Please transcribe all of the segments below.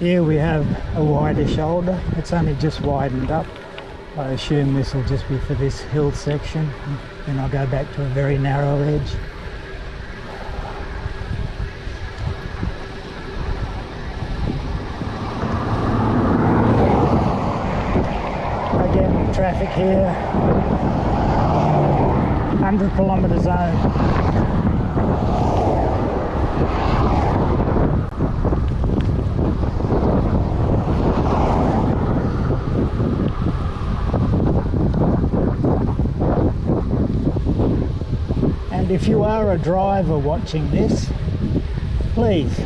Here we have a wider shoulder. It's only just widened up. I assume this will just be for this hill section. Then I'll go back to a very narrow edge. Again, traffic here. 100 kilometre zone. And if you are a driver watching this, please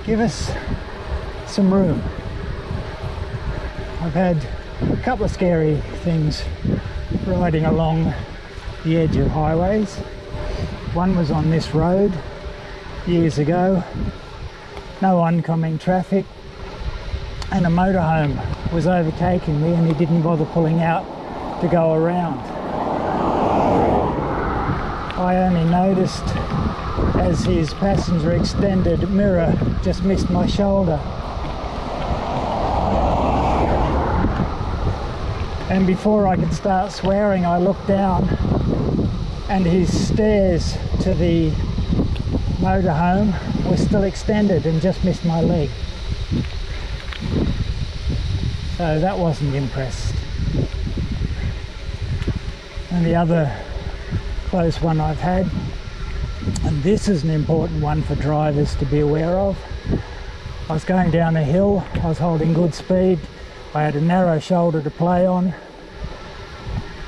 give us some room. I've had a couple of scary things riding along the edge of highways. One was on this road years ago, no oncoming traffic, and a motorhome was overtaking me and he didn't bother pulling out to go around. I only noticed as his passenger extended mirror just missed my shoulder. And before I could start swearing, I looked down and his stairs to the motorhome were still extended and just missed my leg. So that wasn't impressed. And the other close one I've had, and this is an important one for drivers to be aware of. I was going down a hill, I was holding good speed, I had a narrow shoulder to play on,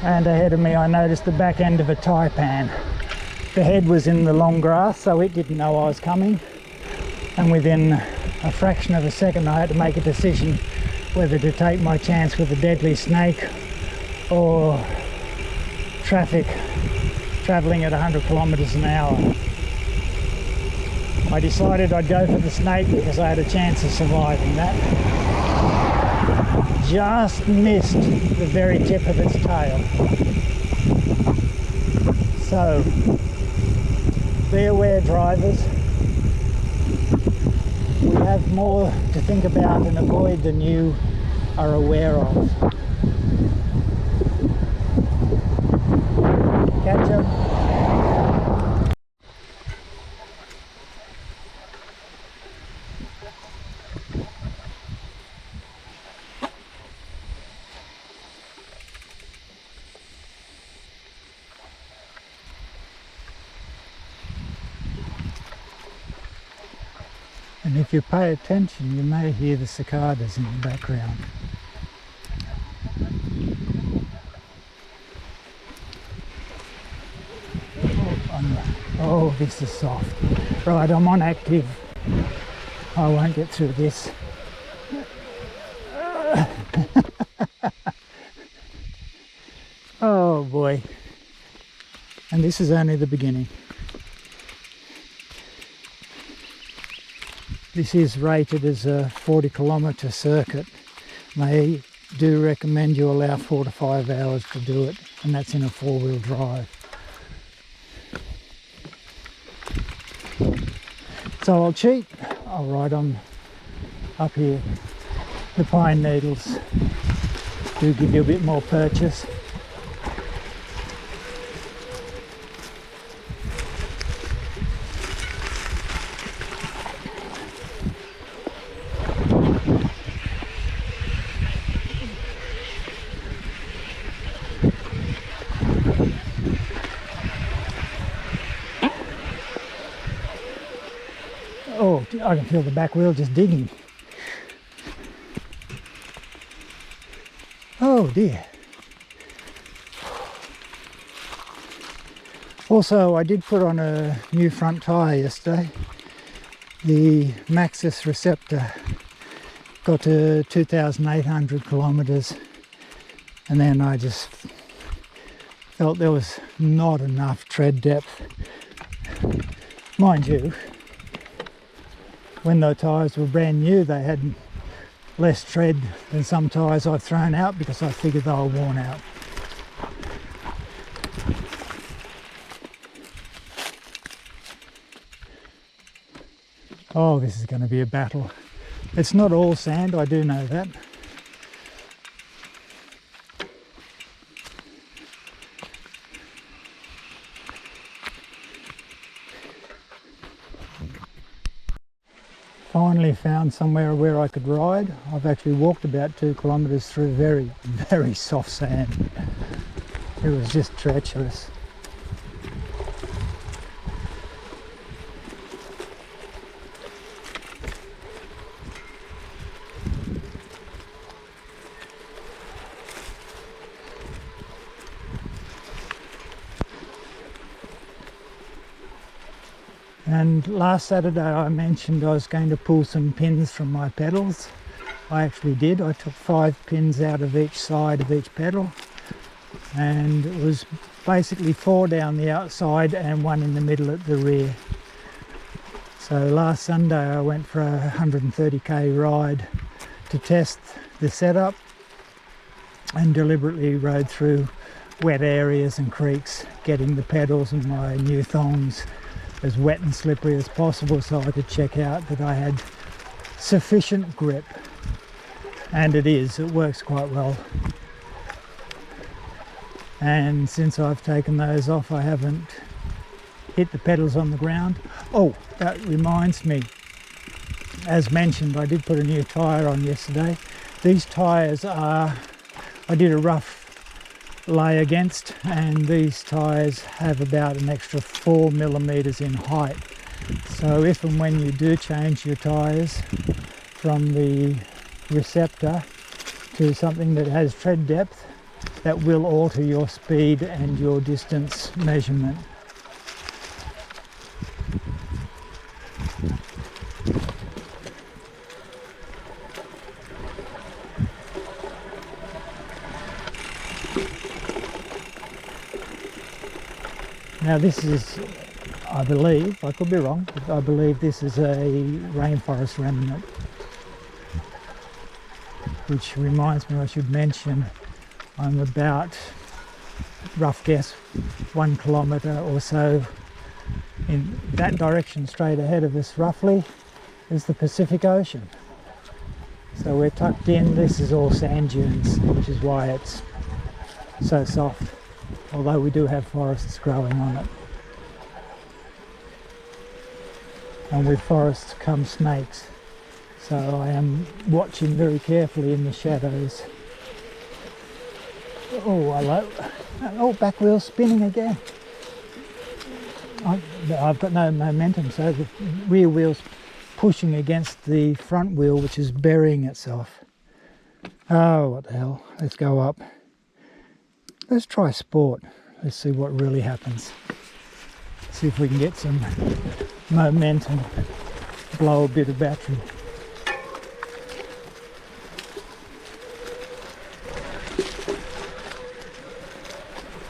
and ahead of me I noticed the back end of a taipan. The head was in the long grass, so it didn't know I was coming, and within a fraction of a second I had to make a decision whether to take my chance with a deadly snake or traffic travelling at 100 kilometres an hour. I decided I'd go for the snake because I had a chance of surviving that. Just missed the very tip of its tail. So, be aware, drivers. We have more to think about and avoid than you are aware of. Catch 'em. And if you pay attention, you may hear the cicadas in the background. Oh, this is soft. Right, I'm on active. I won't get through this. Oh boy. And this is only the beginning. This is rated as a 40 kilometre circuit. They do recommend you allow 4 to 5 hours to do it, and that's in a 4-wheel drive. So I'll cheat, I'll ride on up here. The pine needles do give you a bit more purchase. Oh, I can feel the back wheel just digging. Oh dear. Also, I did put on a new front tyre yesterday. The Maxxis Receptor got to 2,800 kilometres, and then I just felt there was not enough tread depth. Mind you, when the tyres were brand new, they had less tread than some tyres I've thrown out because I figured they were worn out. Oh, this is going to be a battle. It's not all sand, I do know that. Finally found somewhere where I could ride. I've actually walked about 2 kilometres through very, very soft sand. It was just treacherous. And last Saturday I mentioned I was going to pull some pins from my pedals. I actually did. I took 5 pins out of each side of each pedal, and it was basically 4 down the outside and 1 in the middle at the rear. So last Sunday I went for a 130k ride to test the setup and deliberately rode through wet areas and creeks, getting the pedals and my new thongs as wet and slippery as possible so I could check out that I had sufficient grip. And it works quite well. And since I've taken those off, I haven't hit the pedals on the ground. Oh, that reminds me, as mentioned, I did put a new tyre on yesterday. These tyres are, I did a rough lay against, and these tyres have about an extra 4 millimeters in height. So if and when you do change your tyres from the receptor to something that has tread depth, that will alter your speed and your distance measurement. Now this is, I believe, I could be wrong, but I believe this is a rainforest remnant. Which reminds me I should mention I'm about, rough guess, 1 kilometre or so in that direction straight ahead of us roughly is the Pacific Ocean. So we're tucked in. This is all sand dunes, which is why it's so soft, although we do have forests growing on it. And with forests come snakes, so I am watching very carefully in the shadows. Oh, hello. Oh, back wheel spinning again. I've got no momentum, so the rear wheel's pushing against the front wheel, which is burying itself. Oh, what the hell. Let's go up. Let's try sport. Let's see what really happens. See if we can get some momentum, blow a bit of battery.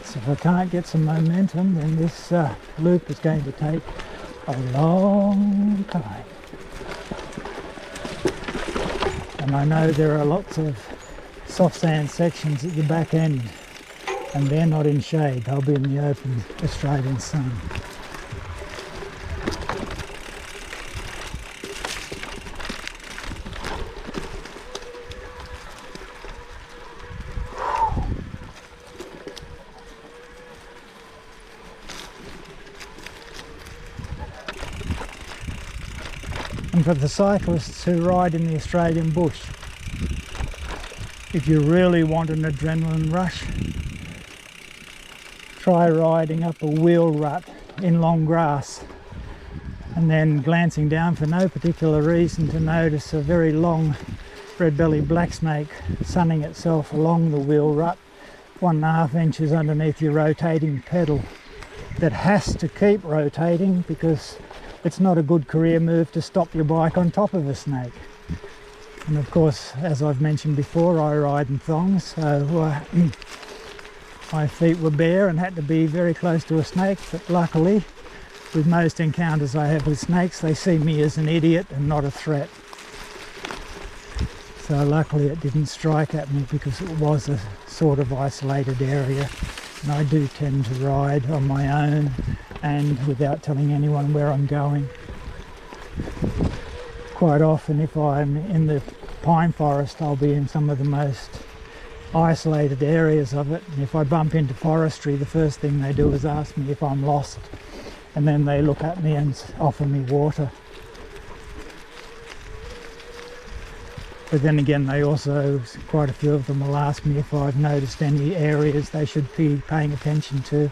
So if I can't get some momentum, then this loop is going to take a long time. And I know there are lots of soft sand sections at the back end, and they're not in shade, they'll be in the open Australian sun. And for the cyclists who ride in the Australian bush, if you really want an adrenaline rush, try riding up a wheel rut in long grass and then glancing down for no particular reason to notice a very long red-bellied blacksnake sunning itself along the wheel rut 1.5 inches underneath your rotating pedal that has to keep rotating because it's not a good career move to stop your bike on top of a snake. And of course, as I've mentioned before, I ride in thongs, so my feet were bare and had to be very close to a snake, but luckily, with most encounters I have with snakes, they see me as an idiot and not a threat. So luckily it didn't strike at me because it was a sort of isolated area. And I do tend to ride on my own and without telling anyone where I'm going. Of quite often if I'm in the pine forest, I'll be in some of the most isolated areas of it, and if I bump into forestry, the first thing they do is ask me if I'm lost, and then they look at me and offer me water. But then again, they also, quite a few of them will ask me if I've noticed any areas they should be paying attention to,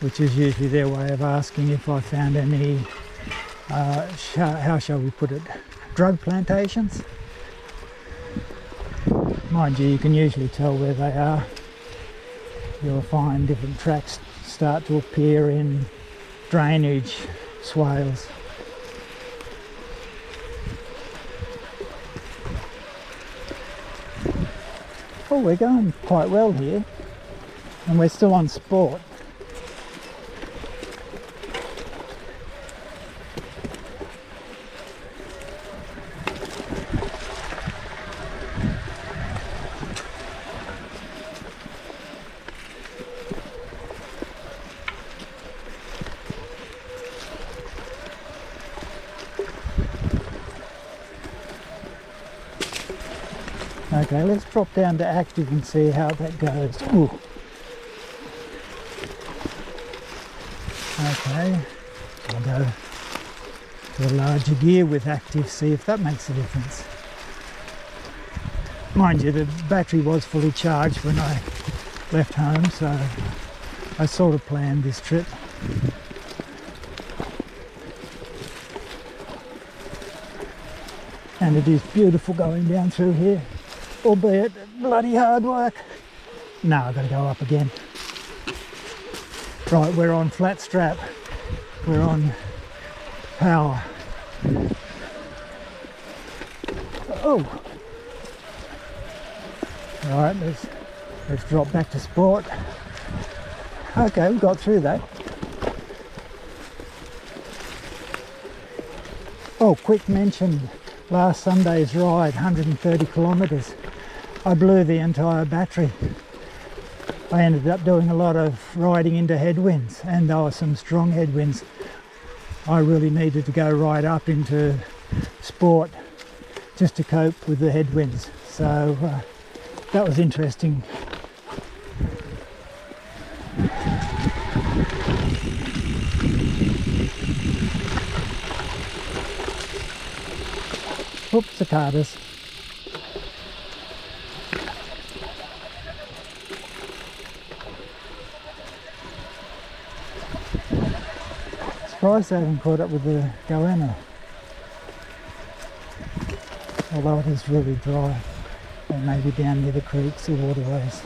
which is usually their way of asking if I found any, how shall we put it, drug plantations. Mind you, you can usually tell where they are. You'll find different tracks start to appear in drainage swales. Oh, we're going quite well here, and we're still on sport. Okay, let's drop down to active and see how that goes. Ooh. Okay, I'll go to a larger gear with active, see if that makes a difference. Mind you, the battery was fully charged when I left home, so I sort of planned this trip. And it is beautiful going down through here, albeit bloody hard work. No, I've got to go up again. Right, we're on flat strap. We're on power. Oh! Right, let's drop back to sport. Okay, we got through that. Oh, quick mention. Last Sunday's ride, 130 kilometres. I blew the entire battery. I ended up doing a lot of riding into headwinds, and there were some strong headwinds. I really needed to go right up into sport just to cope with the headwinds. So that was interesting. Oops, cicadas. Surprised I haven't caught up with the goanna. Although it is really dry. Or maybe down near the creeks or waterways.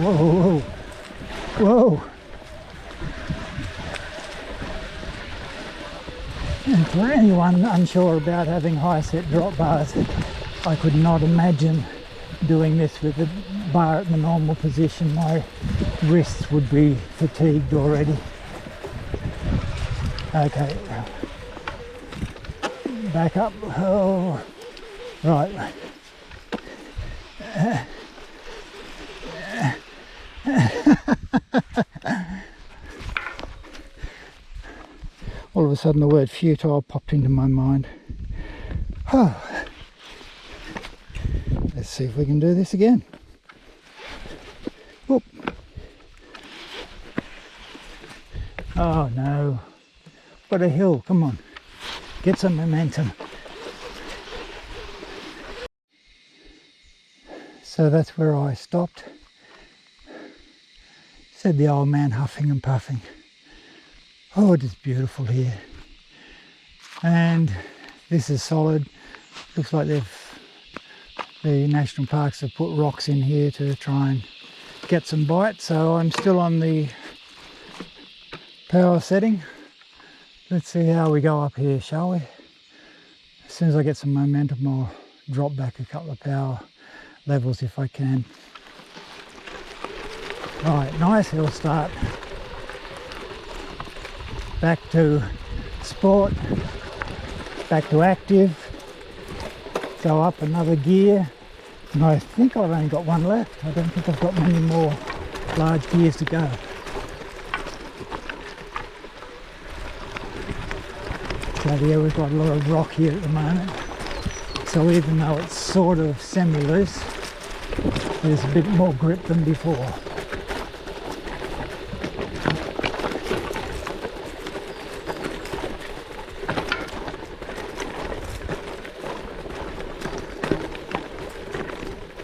Whoa, whoa, whoa! And for anyone unsure about having high set drop bars, I could not imagine doing this with the bar at the normal position. My wrists would be fatigued already. Okay, back up. Oh, right. All of a sudden the word futile popped into my mind. Oh. Let's see if we can do this again. Whoop. Oh no. What a hill, come on. Get some momentum. So that's where I stopped. Said the old man, huffing and puffing. Oh, it is beautiful here. And this is solid. Looks like the national parks have put rocks in here to try and get some bite. So I'm still on the power setting. Let's see how we go up here, shall we? As soon as I get some momentum, I'll drop back a couple of power levels if I can. Right, nice hill start. Back to sport, back to active, go up another gear, and I think I've only got one left. I don't think I've got many more large gears to go. So yeah, we've got a lot of rock here at the moment. So even though it's sort of semi-loose, there's a bit more grip than before.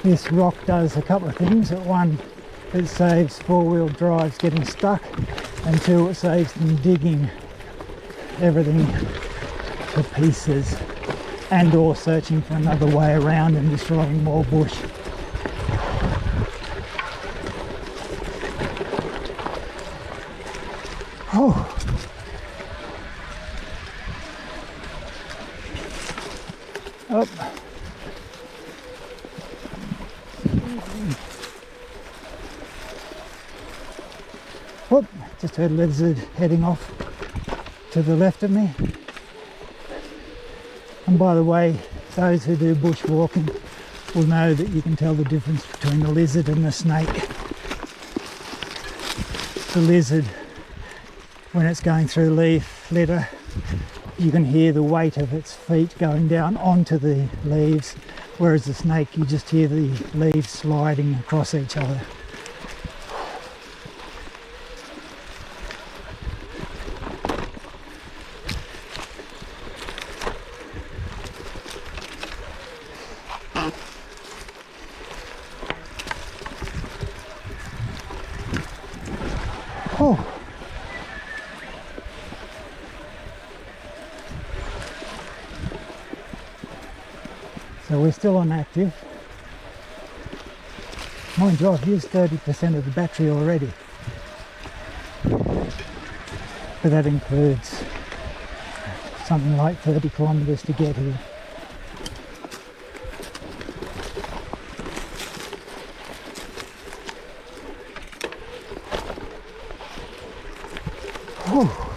This rock does a couple of things. One, it saves four-wheel drives getting stuck, and two, it saves them digging everything to pieces and or searching for another way around and destroying more bush. Oh. Up. Whoop, just heard a lizard heading off to the left of me. And by the way, those who do bushwalking will know that you can tell the difference between the lizard and the snake. The lizard, when it's going through leaf litter, you can hear the weight of its feet going down onto the leaves, whereas the snake, you just hear the leaves sliding across each other. Oh. So we're still on active. Mind you, I've used 30% of the battery already. But that includes something like 30 kilometres to get here. Oh.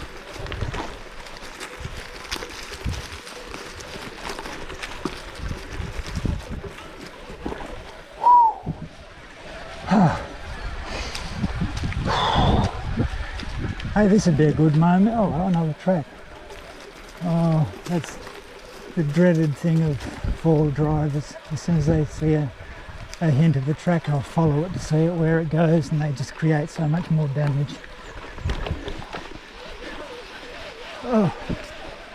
Hey, this would be a good moment. Oh, another track. Oh, that's the dreaded thing of four-wheel drivers. As soon as they see a hint of a track, I'll follow it to see where it goes, and they just create so much more damage. Oh,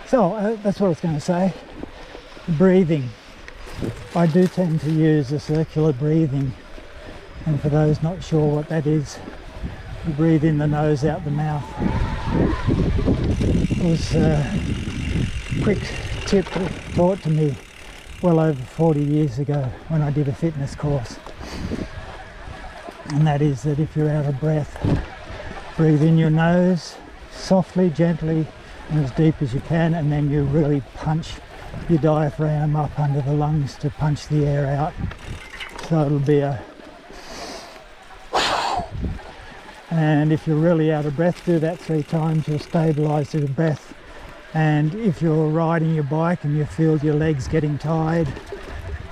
so that's what I was going to say. Breathing. I do tend to use a circular breathing, and for those not sure what that is, you breathe in the nose, out the mouth. It was a quick tip taught to me well over 40 years ago when I did a fitness course. And that is that if you're out of breath, breathe in your nose, softly, gently, and as deep as you can, and then you really punch your diaphragm up under the lungs to punch the air out. So it'll be a... And if you're really out of breath, do that 3 times, you'll stabilise your breath. And if you're riding your bike and you feel your legs getting tired,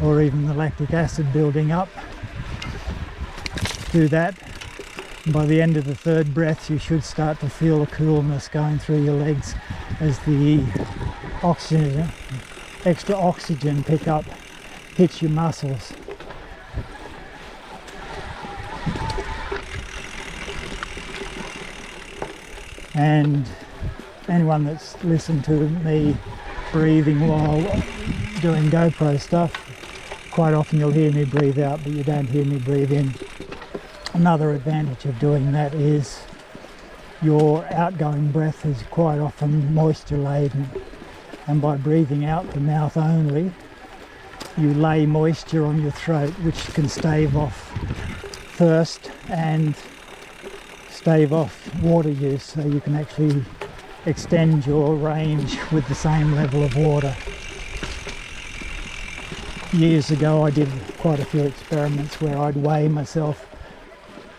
or even the lactic acid building up, do that. And by the end of the 3rd breath, you should start to feel a coolness going through your legs as the oxygen, extra oxygen pickup hits your muscles. And anyone that's listened to me breathing while doing GoPro stuff, quite often you'll hear me breathe out, but you don't hear me breathe in. Another advantage of doing that is your outgoing breath is quite often moisture laden, and by breathing out the mouth only, you lay moisture on your throat, which can stave off thirst and stave off water use, so you can actually extend your range with the same level of water. Years ago I did quite a few experiments where I'd weigh myself,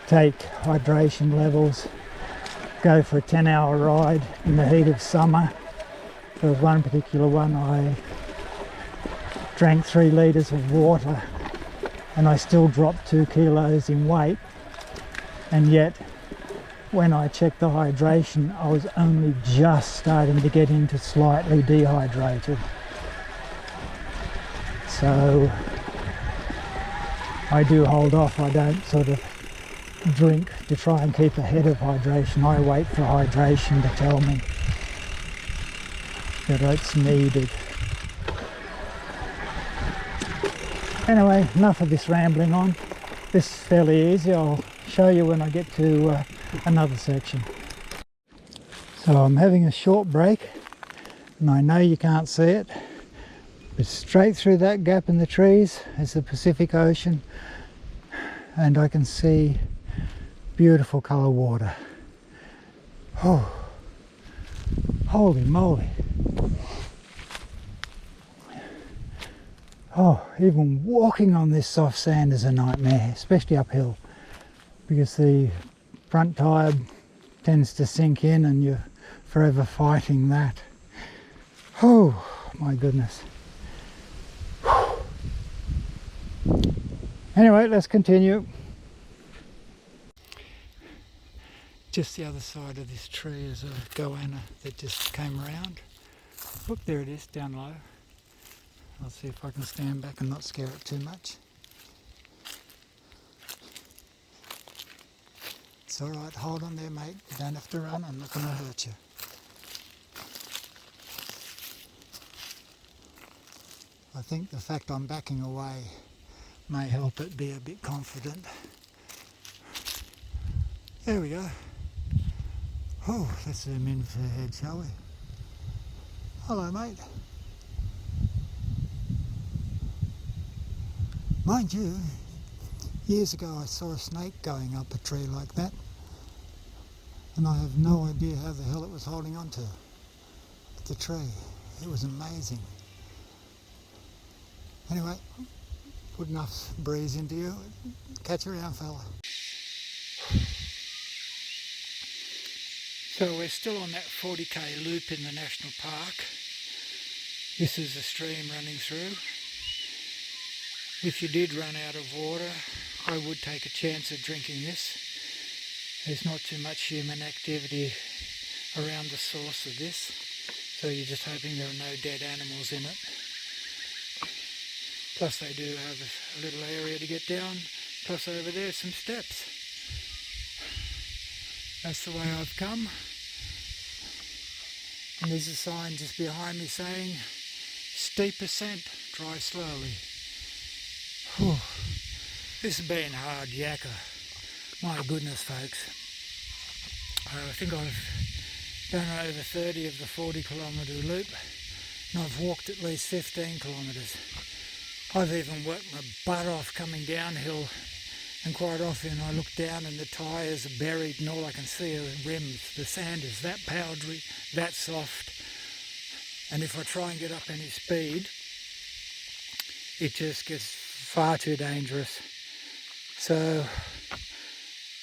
take hydration levels, go for a 10-hour ride in the heat of summer. There was one particular one, I drank 3 litres of water and I still dropped 2 kilos in weight, and yet when I checked the hydration, I was only just starting to get into slightly dehydrated. So I do hold off. I don't sort of drink to try and keep ahead of hydration. I wait for hydration to tell me that it's needed. Anyway, enough of this rambling on. This is fairly easy. I'll show you when I get to another section. So I'm having a short break, and I know you can't see it, but straight through that gap in the trees is the Pacific Ocean, and I can see beautiful colour water. Oh, holy moly. Oh, even walking on this soft sand is a nightmare, especially uphill, because the front tyre tends to sink in and you're forever fighting that. Oh my goodness. Anyway, let's continue. Just the other side of this tree is a goanna that just came around. Look, there it is, down low. I'll see if I can stand back and not scare it too much. It's alright, hold on there mate, you don't have to run, I'm not going to hurt you. I think the fact I'm backing away may help it be a bit confident. There we go. Oh, let's zoom in for the head, shall we? Hello mate. Mind you, years ago I saw a snake going up a tree like that, and I have no idea how the hell it was holding on to the tree. It was amazing. Anyway, put enough breeze into you. Catch you around, fella. So we're still on that 40k loop in the national park. This is a stream running through. If you did run out of water, I would take a chance of drinking this. There's not too much human activity around the source of this, so you're just hoping there are no dead animals in it. Plus they do have a little area to get down, plus over there some steps. That's the way I've come. And there's a sign just behind me saying, steep ascent, drive slowly. Whew. This has been hard yakka. My goodness folks. I think I've done over 30 of the 40 kilometre loop, and I've walked at least 15 kilometres. I've even worked my butt off coming downhill, and quite often I look down and the tyres are buried and all I can see are rims. The sand is that powdery, that soft, and if I try and get up any speed, it just gets far too dangerous. So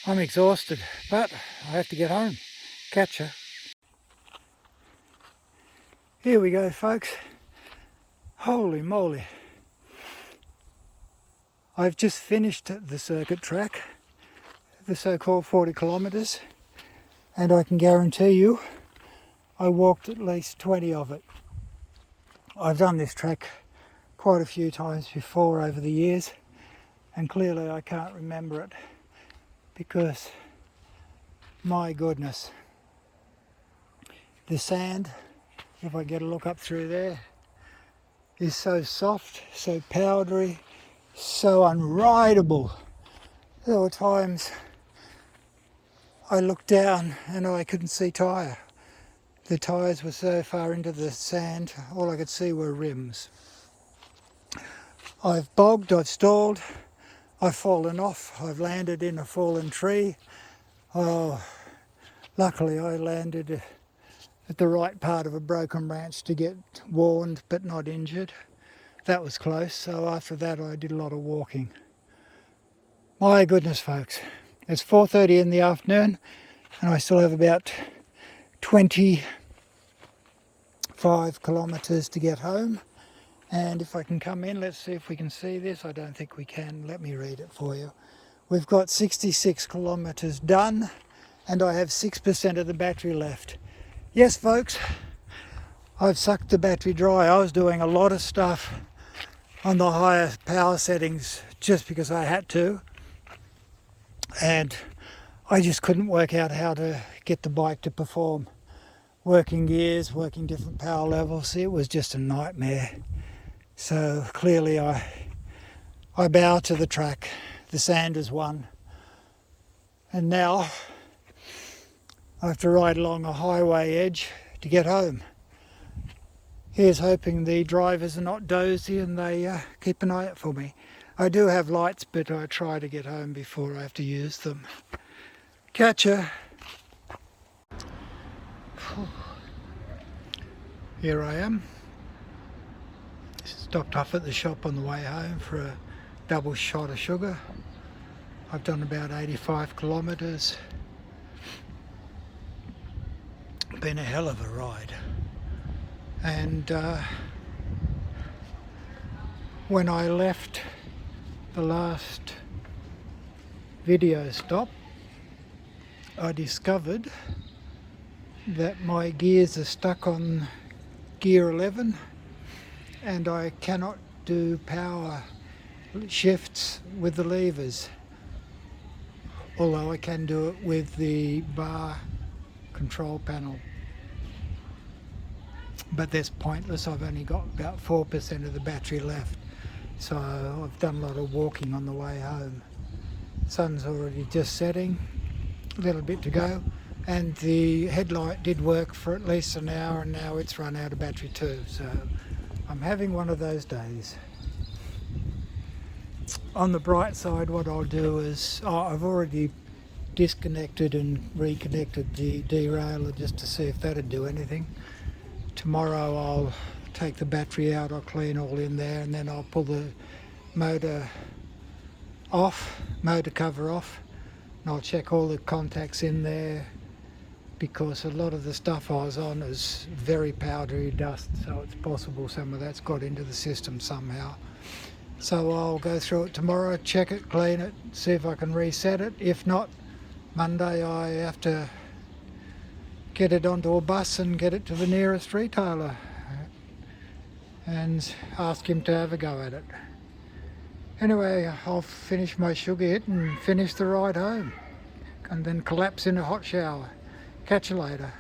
I'm exhausted, but I have to get home. Catch ya. Here we go folks. Holy moly. I've just finished the circuit track, the so-called 40 kilometres, and I can guarantee you I walked at least 20 of it. I've done this track quite a few times before over the years, and clearly I can't remember it because, my goodness, the sand, if I get a look up through there, is so soft, so powdery, so unrideable. There were times I looked down and I couldn't see tyre. The tyres were so far into the sand, all I could see were rims. I've bogged, I've stalled, I've fallen off, I've landed in a fallen tree. Oh, luckily I landed at the right part of a broken branch to get warned but not injured. That was close, so after that I did a lot of walking. My goodness folks, it's 4:30 in the afternoon and I still have about 25 kilometres to get home. And if I can come in, let's see if we can see this. I don't think we can. Let me read it for you. We've got 66 kilometres done and I have 6% of the battery left. Yes folks, I've sucked the battery dry. I was doing a lot of stuff on the higher power settings just because I had to, and I just couldn't work out how to get the bike to perform. Working gears, working different power levels, it was just a nightmare. So clearly I bow to the track. The sand has won. And now I have to ride along a highway edge to get home. Here's hoping the drivers are not dozy and they keep an eye out for me. I do have lights, but I try to get home before I have to use them. Catcher. Here I am. Stopped off at the shop on the way home for a double shot of sugar. I've done about 85 kilometres. Been a hell of a ride. And when I left the last video stop, I discovered that my gears are stuck on gear 11 and I cannot do power shifts with the levers, although I can do it with the bar control panel. But that's pointless. I've only got about 4% of the battery left, so I've done a lot of walking on the way home. Sun's already just setting, a little bit to go, and the headlight did work for at least an hour, and now it's run out of battery too, so I'm having one of those days. On the bright side, what I'll do is, I've already disconnected and reconnected the derailleur just to see if that'd do anything. Tomorrow I'll take the battery out, I'll clean all in there, and then I'll pull the motor cover off, and I'll check all the contacts in there, because a lot of the stuff I was on is very powdery dust, so it's possible some of that's got into the system somehow. So I'll go through it tomorrow, check it, clean it, see if I can reset it. If not, Monday I have to get it onto a bus and get it to the nearest retailer and ask him to have a go at it. Anyway, I'll finish my sugar hit and finish the ride home, and then collapse in a hot shower. Catch you later.